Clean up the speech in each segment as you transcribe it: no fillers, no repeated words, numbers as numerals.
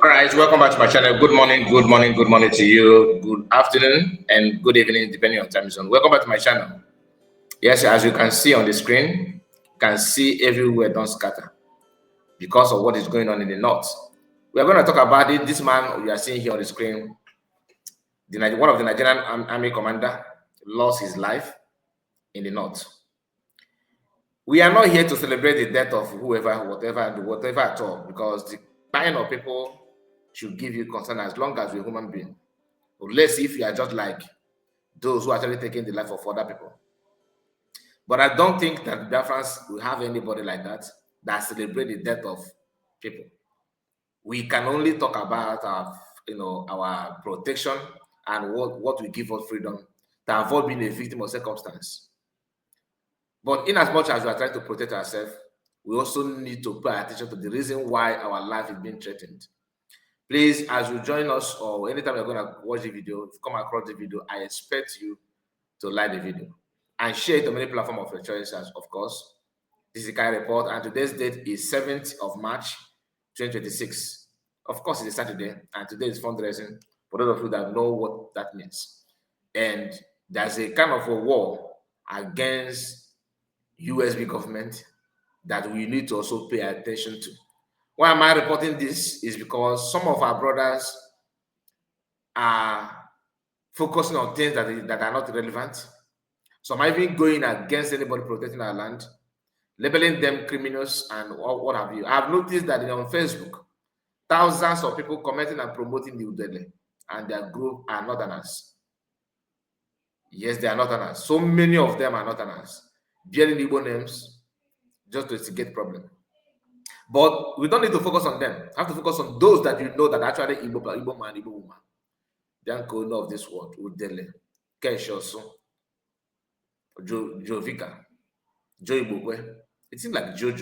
All right, welcome back to my channel. Good morning, good morning, good morning to you. Good afternoon and good evening, depending on time zone. Welcome back to my channel. Yes, as you can see on the screen, you can see everywhere don't scatter because of what is going on in the north. We are going to talk about it. This man you are seeing here on the screen, one of the Nigerian army commander, lost his life in the north. We are not here to celebrate the death of whoever, whatever at all, because the kind of people should give you concern as long as you're a human being. Unless if you are just like those who are actually taking the life of other people. But I don't think that Biafrans will have anybody like that celebrate the death of people. We can only talk about our protection and what will give us freedom to avoid being a victim of circumstance. But in as much as we are trying to protect ourselves, we also need to pay attention to the reason why our life is being threatened. Please, as you join us or anytime you're going to watch the video, if you come across the video, I expect you to like the video and share it on many platforms of your choice, of course. This is the Kai Report, and today's date is 7th of March, 2026. Of course, it's a Saturday, and today is fundraising for those of you that know what that means. And there's a kind of a war against USB government that we need to also pay attention to. Why am I reporting this? Is because some of our brothers are focusing on things that are not relevant. Some are even going against anybody protecting our land, labeling them criminals and what have you. I've noticed that on Facebook, thousands of people commenting and promoting the Udele, and their group are Northerners. Yes, they are Northerners. So many of them are Northerners, bearing Igbo names just to instigate problem. But we don't need to focus on them. We have to focus on those that you know that actually Igbo man, Igbo woman. Janko of this world, Udele, Keshosu, Jovika, Joe Ibukwe. It seems like Joe.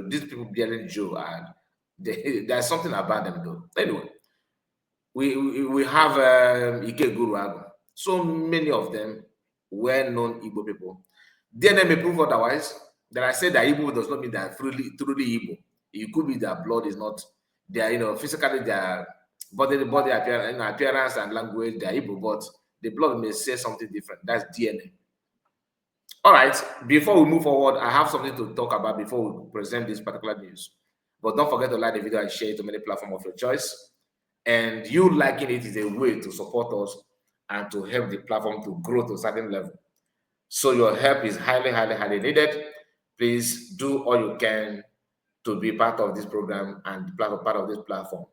These people bearing Joe, and there's something about them though. Anyway, we have Ike Guru Agu. So many of them well-known Igbo people. DNA may prove otherwise. That I said that Igbo does not mean that truly Igbo. It could be that blood is not there, physically their body appearance and language, they are Igbo, but the blood may say something different. That's DNA. All right, before we move forward, I have something to talk about before we present this particular news. But don't forget to like the video and share it to many platforms of your choice. And you liking it is a way to support us and to help the platform to grow to a certain level. So your help is highly, highly, highly needed. Please do all you can to be part of this program and part of this platform.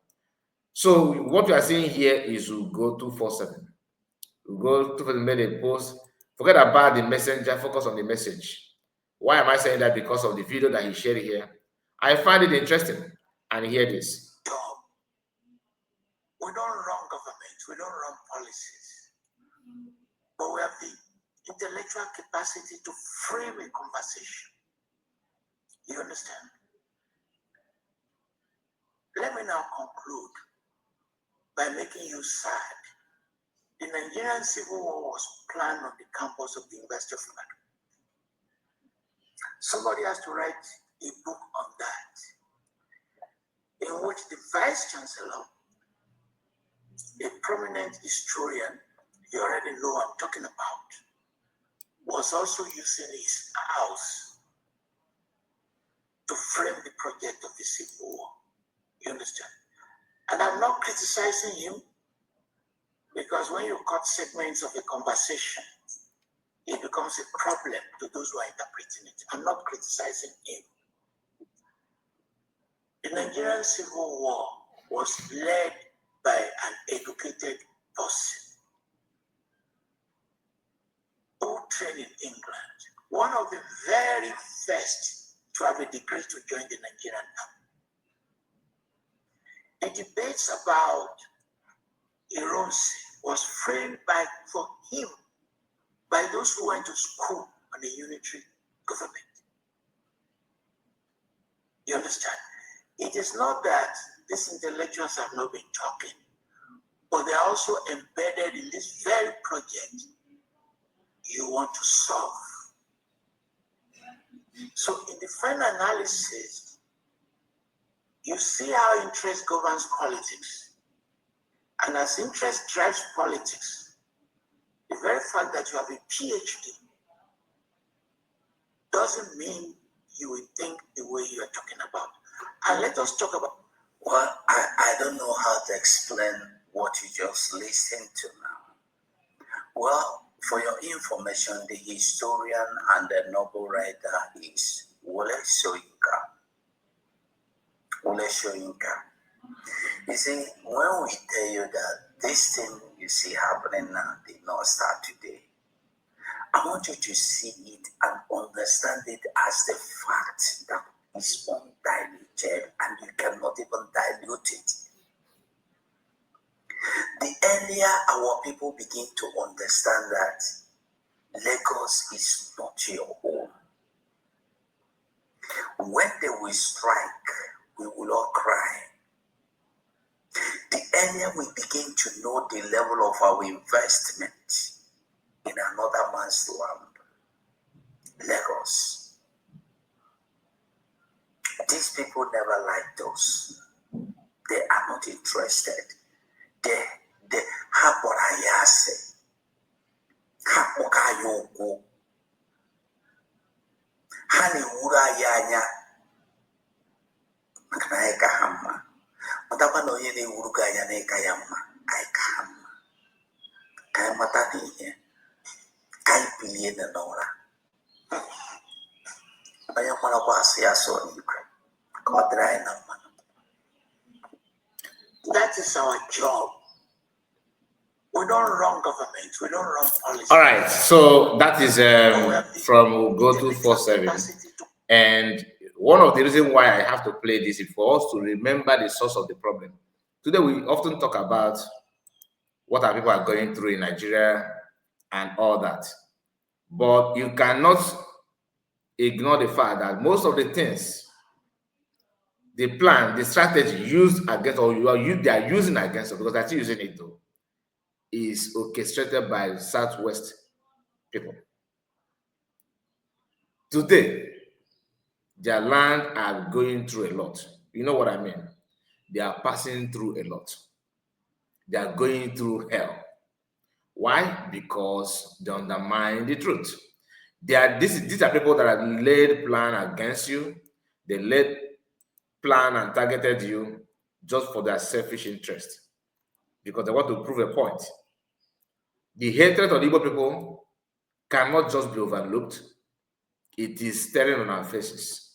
So what you are seeing here is we go 247. We go to made a post. Forget about the messenger, focus on the message. Why am I saying that? Because of the video that he shared here. I find it interesting. And hear this. We don't run government, we don't run policies, but we have the intellectual capacity to frame a conversation. You understand? Let me now conclude by making you sad. The Nigerian Civil War was planned on the campus of the University of Ibadan. Somebody has to write a book on that, in which the Vice Chancellor, a prominent historian, you already know I'm talking about, was also using his house to frame the project of the Civil War. You understand? And I'm not criticizing him, because when you cut segments of a conversation, it becomes a problem to those who are interpreting it. I'm not criticizing him. The Nigerian Civil War was led by an educated person who trained in England, one of the very first to have a degree to join the Nigerian army. The debates about Ironsi was framed for him by those who went to school on the unitary government. You understand? It is not that these intellectuals have not been talking, but they are also embedded in this very project you want to solve. So in the final analysis, You see how interest governs politics. And as interest drives politics, the very fact that you have a PhD doesn't mean you will think the way you are talking about. And let us talk about. Well, I don't know how to explain what you just listened to now. Well, for your information, the historian and the novel writer is Wole Soyinka. Wole Soyinka. You see, when we tell you that this thing you see happening now did not start today, I want you to see it and understand it as the fact that is undiluted and you cannot even dilute it. The earlier our people begin to understand that Lagos is not your home, when they will strike, we will all cry. The earlier we begin to know the level of our investment in another man's land, Lagos. These people never liked us. They are not interested. They haporayase, hapokayoko, hani urayanya, makanaika hamma. Matapa no yene urugaya ne kayamma, aikahama. Kayamata niye, kai pilie na nora. Ayamana kwasi aso nikwe. Kodrai na mana. That is our job. We don't run government. We don't run policy. All right. So that is from Go to 47. And one of the reasons why I have to play this is for us to remember the source of the problem. Today, we often talk about what our people are going through in Nigeria and all that. But you cannot ignore the fact that most of the things, the plan, the strategy used against, or they are using against us, because they're still using it though, is orchestrated by Southwest people. Today, their land are going through a lot. You know what I mean? They are passing through a lot. They are going through hell. Why? Because they undermine the truth. These are people that have laid plan against you. They laid plan and targeted you just for their selfish interest, because they want to prove a point. The hatred of the Igbo people cannot just be overlooked. It is staring on our faces.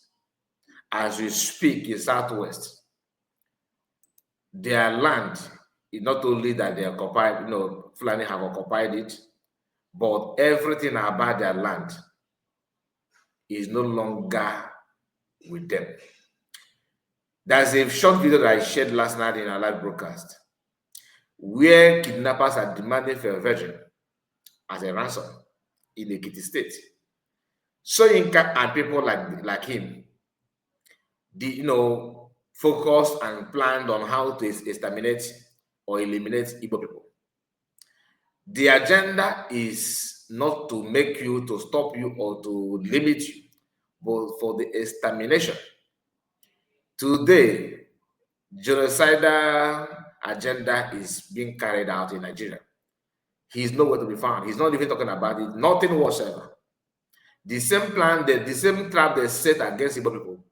As we speak in Southwest, their land is not only that they occupied, Fulani have occupied it, but everything about their land is no longer with them. There's a short video that I shared last night in our live broadcast where kidnappers are demanding for a virgin as a ransom in Ekiti State. Soyinka and people like him, focused and planned on how to exterminate or eliminate Igbo people. The agenda is not to make you, to stop you, or to limit you, but for the extermination. Today, genocidal agenda is being carried out in Nigeria. He's nowhere to be found. He's not even talking about it. Nothing whatsoever. The same plan, the same trap they set against Igbo people,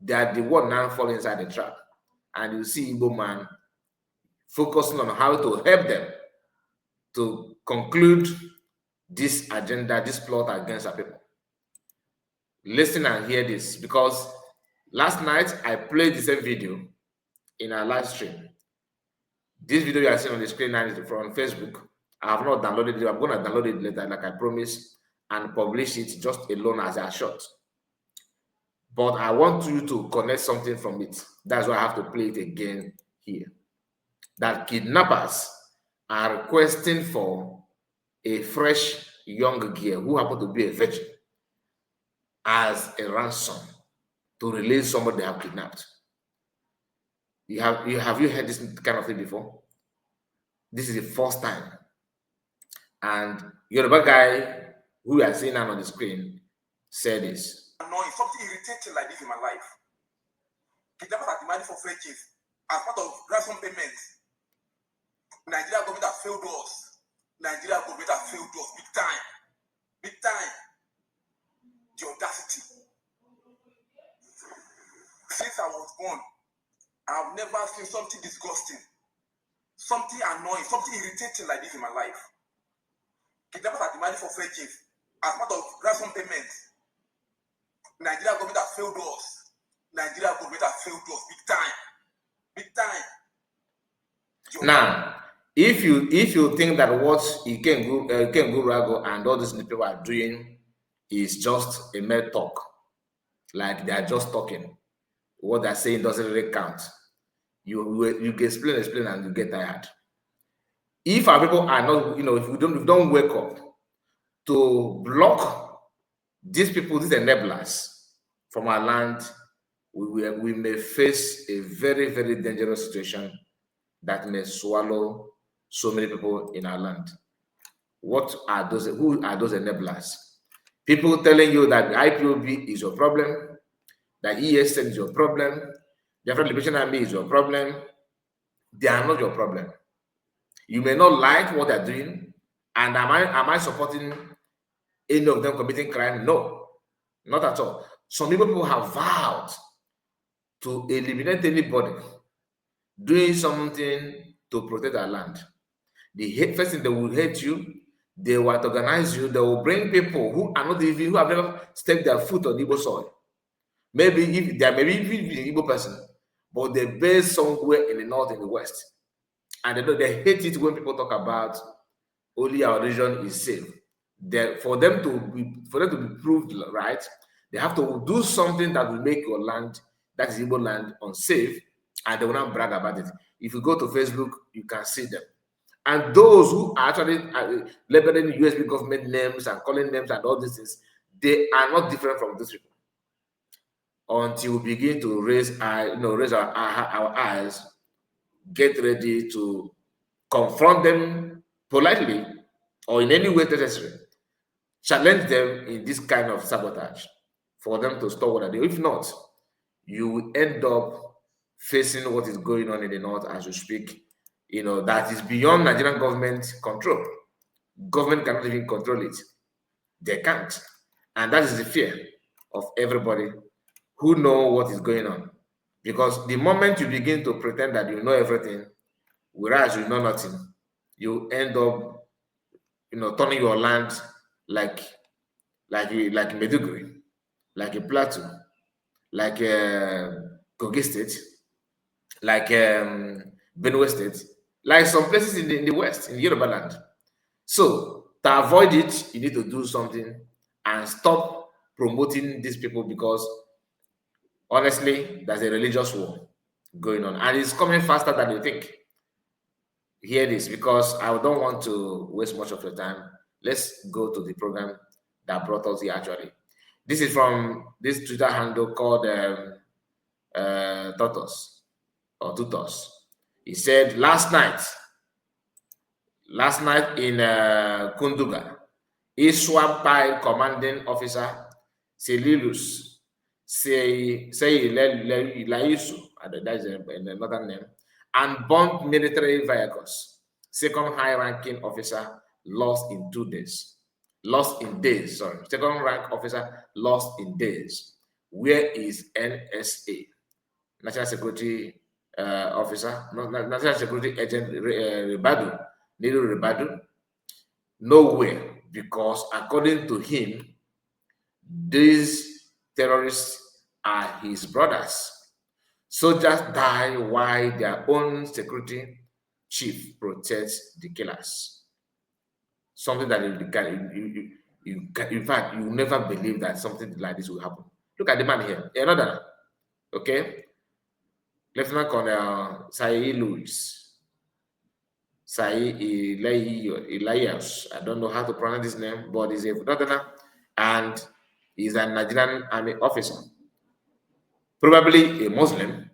they are the one now falling inside the trap. And you see Igbo man focusing on how to help them to conclude this agenda, this plot against our people. Listen and hear this, because last night I played the same video in our live stream. This video you are seeing on the screen now is from Facebook. I have not downloaded it. I'm going to download it later, like I promised, and publish it just alone as a shot. But I want you to connect something from it. That's why I have to play it again here. That kidnappers are requesting for a fresh young girl who happen to be a virgin as a ransom to release somebody they have kidnapped. Have you heard this kind of thing before? This is the first time. And Yoruba guy who we are seeing now on the screen said this. Annoying, something irritating like this in my life. Kidnappers are demanding for fetches as part of ransom payments. Nigeria government has failed us. Nigeria government has failed us big time. Big time. The audacity. Since I was born, I've never seen something disgusting, something annoying, something irritating like this in my life. Kidnappers are demanding for fetches as part of ransom payments. Nigeria government has failed us. Nigeria government has failed us big time. Big time. Now, if you think that what Ikengu Rago and all these people are doing is just a mere talk, like they are just talking, what they're saying doesn't really count. You can explain, and you get tired. If our people are not, if we don't wake up to block these people, these enablers from our land, we may face a very, very dangerous situation that may swallow so many people in our land. What are those? Who are those enablers? People telling you that the IPOB is your problem, that ESN is your problem, the African Liberation Army is your problem. They are not your problem. You may not like what they're doing, and am I supporting any of them committing crime? No, not at all. Some people have vowed to eliminate anybody doing something to protect our land. The first thing, they will hate you, they will organize you, they will bring people who are not even, who have never stepped their foot on Igbo soil. Maybe if they are maybe even an Igbo person, but they're based somewhere in the north, in the west. And they hate it when people talk about only our region is safe. For them to be proved right, they have to do something that will make your land, that is Igbo land, unsafe, and they will not brag about it. If you go to Facebook, you can see them. And those who are actually labeling USB government names and calling names and all these things, they are not different from these people. Until we begin to raise our eyes, get ready to confront them politely or in any way necessary, challenge them in this kind of sabotage for them to stop what they do. If not, you will end up facing what is going on in the north as we speak. That is beyond Nigerian government control. Government cannot even control it. They can't. And that is the fear of everybody who know what is going on. Because the moment you begin to pretend that you know everything, whereas you know nothing, you end up, turning your land like Meduguri, like a Plateau, like Kogi State, like Benue State, like some places in the west, in Yoruba land. So to avoid it, you need to do something and stop promoting these people, because honestly, there's a religious war going on, and it's coming faster than you think. Hear this, because I don't want to waste much of your time. Let's go to the program that brought us here actually. This is from this Twitter handle called Totos or Tutos. He said last night in Konduga, ISWAP by commanding officer Selilus Laisu, that is another name, and bombed military vehicles. Second high-ranking officer lost in 2 days. Second rank officer lost in days. Where is NSA? National Security Officer, National Security Agent Ribadu? Nowhere, because according to him, these terrorists are his brothers. Soldiers die while their own security chief protects the killers. Something that in fact, you never believe that something like this will happen. Look at the man here. Another, okay? Lieutenant Colonel Sai Elias. I don't know how to pronounce his name, but he's a Northerner and he's a Nigerian army officer, probably a Muslim.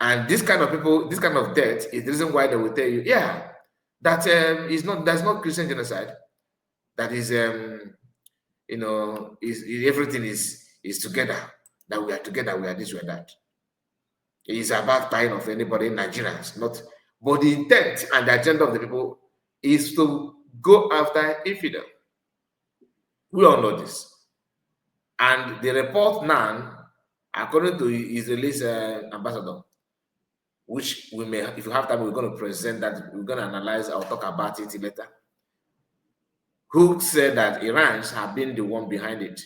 And this kind of people, this kind of death is the reason why they will tell you, yeah, that there's not Christian genocide. That is, everything is together. That we are together, we are this, we are that. is about buying of anybody, Nigerians, not. But the intent and the agenda of the people is to go after infidel. We all know this. And the report now, according to Israel's ambassador, which we may, if you have time, we're going to present that, we're going to analyze, I'll talk about it later, who said that Iranians have been the one behind it.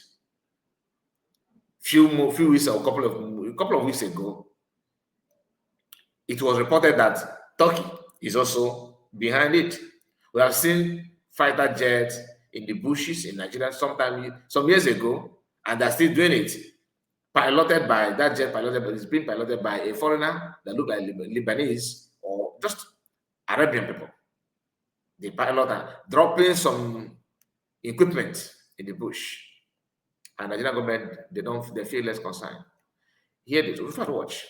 Few weeks or a couple of weeks ago, it was reported that Turkey is also behind it. We have seen fighter jets in the bushes in Nigeria some years ago, and they're still doing it. Piloted by that jet, it's being piloted by a foreigner that look like Lebanese or just Arabian people. The pilot are dropping some equipment in the bush, and the Nigerian government they feel less concerned. Here it is. We have to watch.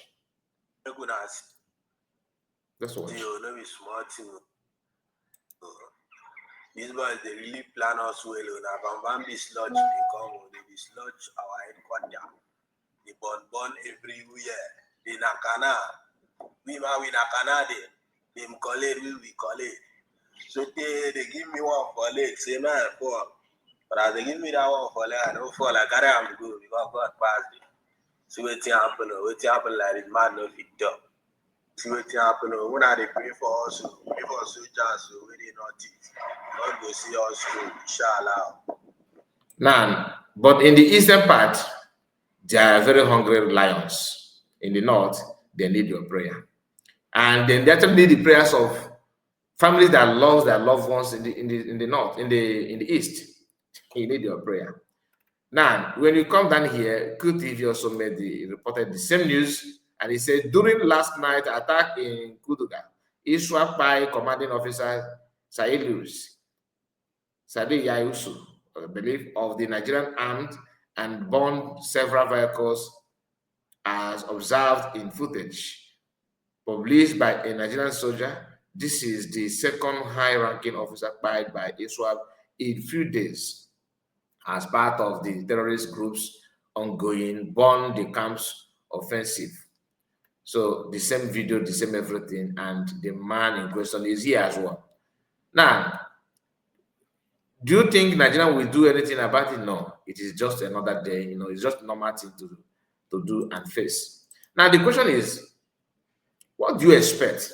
Let's watch. These boys, they really plan us well. Now, Bambi sludge, they come, they dislodge our headquarters. They burn everywhere. They nakana. We nakana, they collect, we collect. So they give me one for leg, say man, for. But as they give me that one for leg, I don't fall. I carry am go because God passed it. So what happen like this man no fit up. See what happen when they pray for us, pray for soldiers, we did not teach. God will see us through, inshallah. Now, but in the eastern part, they are very hungry lions. In the north, they need your prayer. And then they actually need the prayers of families that lost their loved ones in the north, in the east. You need your prayer. Now, when you come down here, QTV also reported the same news, and he said during last night attack in Konduga, ISWAP by commanding officer Sadi Yayusu, I believe, of the Nigerian armed and burned several vehicles as observed in footage published by a Nigerian soldier. This is the second high-ranking officer fired by ISWAP in few days as part of the terrorist group's ongoing burn the camps offensive. So the same video, the same everything, and the man in question is here as well. Now, do you think Nigeria will do anything about it? No, it is just another day. It's just normal thing to do and face. Now the question is, what do you expect?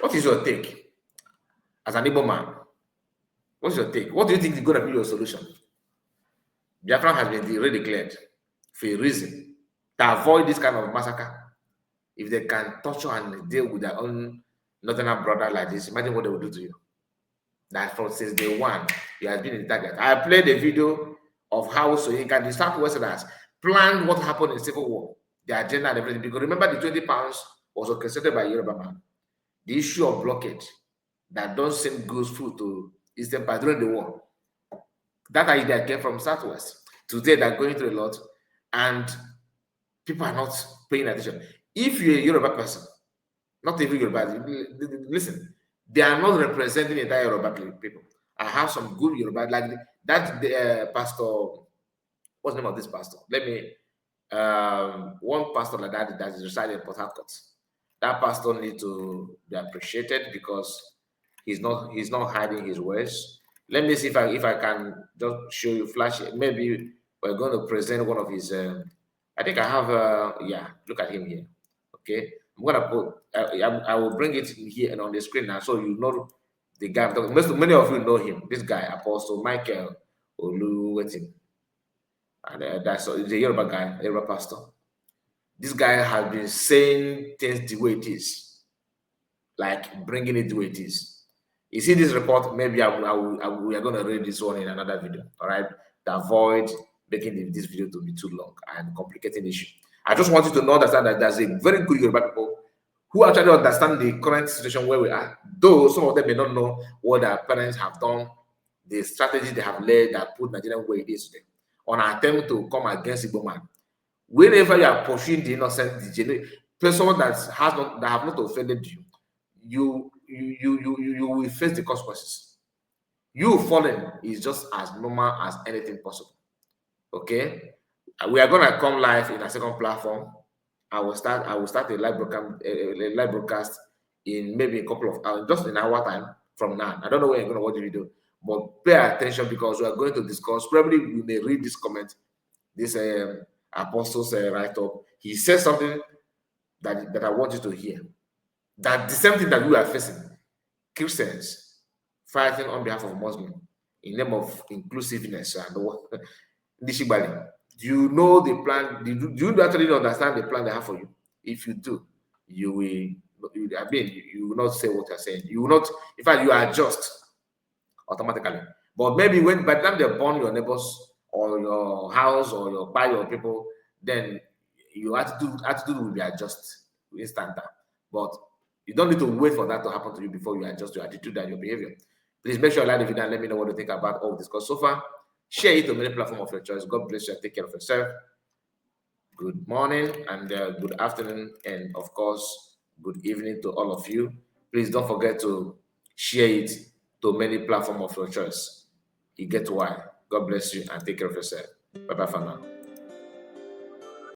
What is your take as an Igbo man? What's your take? What do you think is going to be your solution? Biafra has been declared for a reason, to avoid this kind of massacre. If they can torture and deal with their own northern brother like this, imagine what they will do to you. That from since day one, he has been in the target. I played a video of how Soyinka, the Southwesterners, planned what happened in Civil War, the agenda and everything. Because remember, the 20 pounds was orchestrated by Yoruba man. The issue of blockade that don't send goods food to Eastern part during the war. That idea came from Southwest. Today they're going through a lot, and people are not paying attention. If you're a Yoruba person, not even Yoruba, listen, they are not representing the entire Yoruba people. I have some good Yoruba, like that pastor. What's the name of this pastor? Let me. One pastor like that is residing in Port Harcourt. That pastor needs to be appreciated because he's not hiding his ways. Let me see if I can just show you flash. Maybe we're going to present one of his. I think I have. Yeah, look at him here. Okay, I'm gonna put. I will bring it here and on the screen now, so you know the guy. Many of you know him. This guy, Apostle Michael Oluwetin, and that's he's a Yoruba guy, Yoruba pastor. This guy has been saying things the way it is, like bringing it the way it is. You see this report, maybe we are going to read this one in another video, all right, to avoid making this video to be too long and complicating the issue. I just want you to understand that there's a very good Yoruba people who actually understand the current situation where we are, though some of them may not know what their parents have done, the strategy they have led that put Nigeria where it is today, on an attempt to come against Igbo man. Whenever you are pursuing the innocent, the person that have not offended you, you will face the consequences. You falling is just as normal as anything possible. Okay, we are gonna come live in a second platform I will start a live broadcast in maybe a couple of hours, just an hour time from now. I don't know when you're going to watch the video, but pay attention because we are going to discuss. Probably we may read this comment, this apostle's write-up. He says something that I want you to hear. That the same thing that we are facing, Christians fighting on behalf of Muslims in name of inclusiveness and what. Do you know the plan? Do you actually understand the plan they have for you? If you do, you will. You will not say what you're saying. You will not. In fact, you adjust automatically. But maybe by the time they burn your neighbors or your house or your people, then your attitude will be adjusted instant. But you don't need to wait for that to happen to you before you adjust your attitude and your behavior. Please make sure you like the video and let me know what you think about all this. Because so far, share it on many platforms of your choice. God bless you and take care of yourself. Good morning and good afternoon, and of course, good evening to all of you. Please don't forget to share it to many platforms of your choice. You get why. God bless you and take care of yourself. Bye-bye for now.